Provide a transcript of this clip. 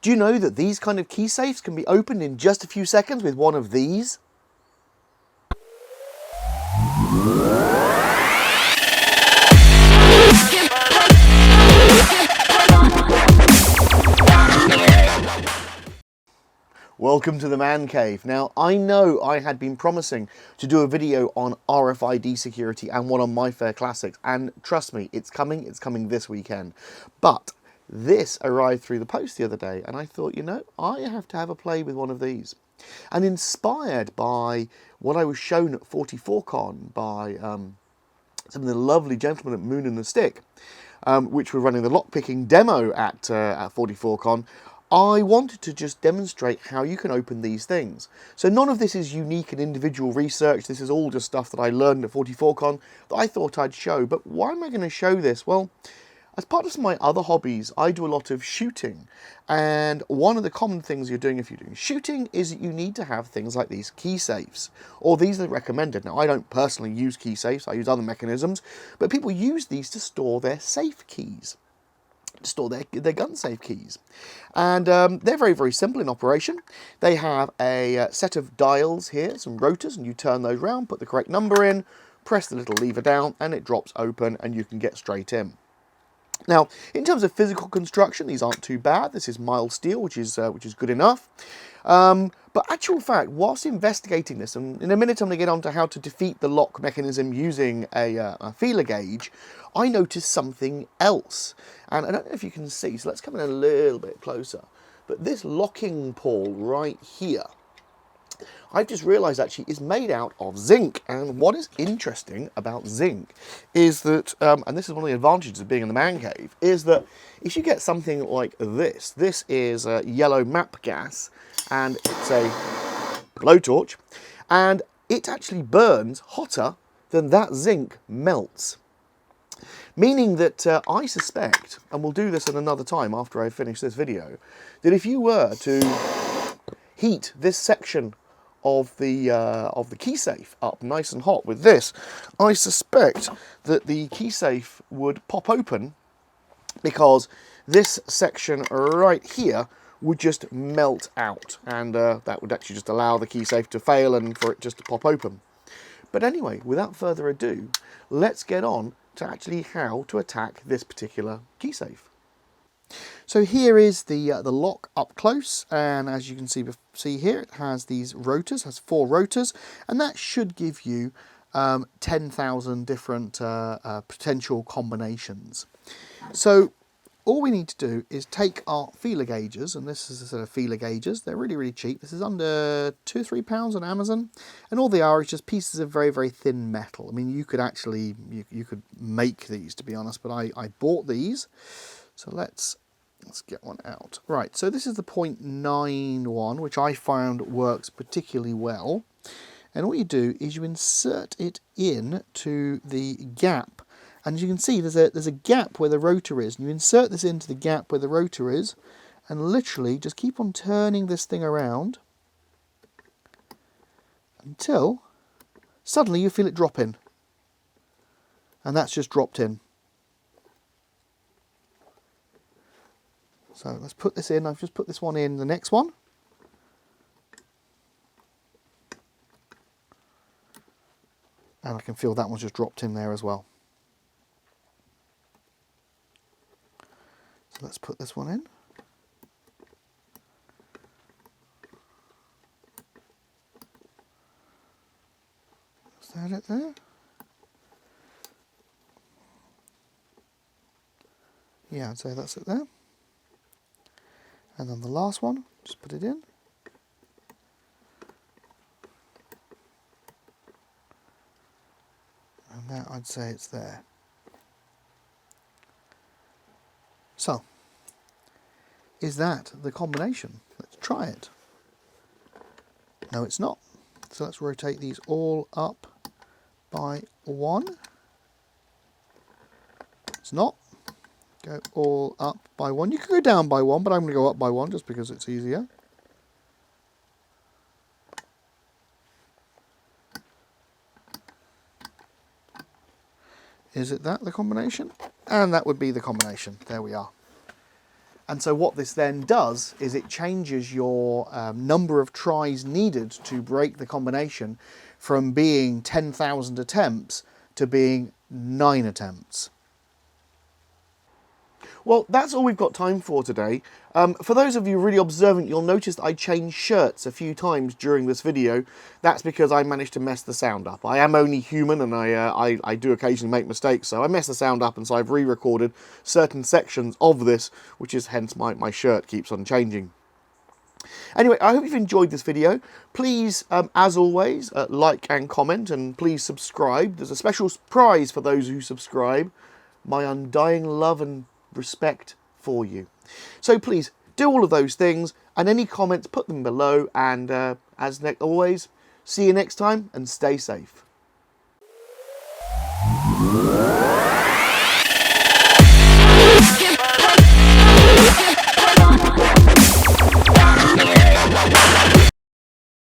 Do you know that these kind of key safes can be opened in just a few seconds with one of these? Welcome to the Man Cave. Now, I know I had been promising to do a video on RFID security and one on My Fair Classics, and trust me, it's coming this weekend. But this arrived through the post the other day, and I thought, you know, I have to have a play with one of these. And inspired by what I was shown at 44Con by some of the lovely gentlemen at Moon and the Stick, which were running the lockpicking demo at 44Con, I wanted to just demonstrate how you can open these things. So none of this is unique and individual research. This is all just stuff that I learned at 44Con that I thought I'd show. But why am I going to show this? Well, as part of my other hobbies, I do a lot of shooting. And one of the common things you're doing if you're doing shooting is that you need to have things like these key safes, or these are recommended. Now, I don't personally use key safes, I use other mechanisms, but people use these to store their safe keys, to store their gun safe keys. And they're very, very simple in operation. They have a set of dials here, some rotors, and you turn those round, put the correct number in, press the little lever down, and it drops open, and you can get straight in. Now, in terms of physical construction, these aren't too bad. This is mild steel, which is good enough. But actual fact, whilst investigating this, and in a minute I'm going to get on to how to defeat the lock mechanism using a feeler gauge, I noticed something else. And I don't know if you can see, so let's come in a little bit closer. But this locking pawl right here, I've just realised actually is made out of zinc. And what is interesting about zinc is that, and this is one of the advantages of being in the man cave, is that if you get something like this, this is yellow map gas, and it's a blowtorch, and it actually burns hotter than that zinc melts. Meaning that I suspect, and we'll do this at another time after I finish this video, that if you were to heat this section of the key safe up nice and hot with this, I suspect that the key safe would pop open, because this section right here would just melt out, and that would actually just allow the key safe to fail and for it just to pop open. But anyway, without further ado, let's get on to actually how to attack this particular key safe. So here is the lock up close, and as you can see here, it has these rotors, has 4 rotors, and that should give you 10,000 different potential combinations. So all we need to do is take our feeler gauges, and this is a set of feeler gauges. They're really, really cheap. This is under £2 or £3 on Amazon, and all they are is just pieces of very, very thin metal. I mean, you could actually, you could make these, to be honest, but I bought these. So let's get one out. Right, so this is the 0.91, which I found works particularly well. And what you do is you insert it in to the gap. And as you can see, there's a gap where the rotor is. And you insert this into the gap where the rotor is, and literally just keep on turning this thing around until suddenly you feel it drop in. And that's just dropped in. So let's put this in. I've just put this one in the next one. And I can feel that one's just dropped in there as well. So let's put this one in. Is that it there? Yeah, I'd say that's it there. And then the last one, just put it in. And that, I'd say it's there. So, is that the combination? Let's try it. No, it's not. So let's rotate these all up by 1. It's not. Go all up by 1. You can go down by 1, but I'm going to go up by 1 just because it's easier. Is it that, the combination? And that would be the combination. There we are. And so what this then does is it changes your number of tries needed to break the combination from being 10,000 attempts to being 9 attempts. Well, that's all we've got time for today. For those of you really observant, you'll notice that I changed shirts a few times during this video. That's because I managed to mess the sound up. I am only human, and I do occasionally make mistakes, so I mess the sound up, and so I've re-recorded certain sections of this, which is hence my shirt keeps on changing. Anyway, I hope you've enjoyed this video. Please, as always, like and comment, and please subscribe. There's a special prize for those who subscribe. My undying love and respect for you. So please do all of those things, and any comments, put them below, and as always, see you next time and stay safe.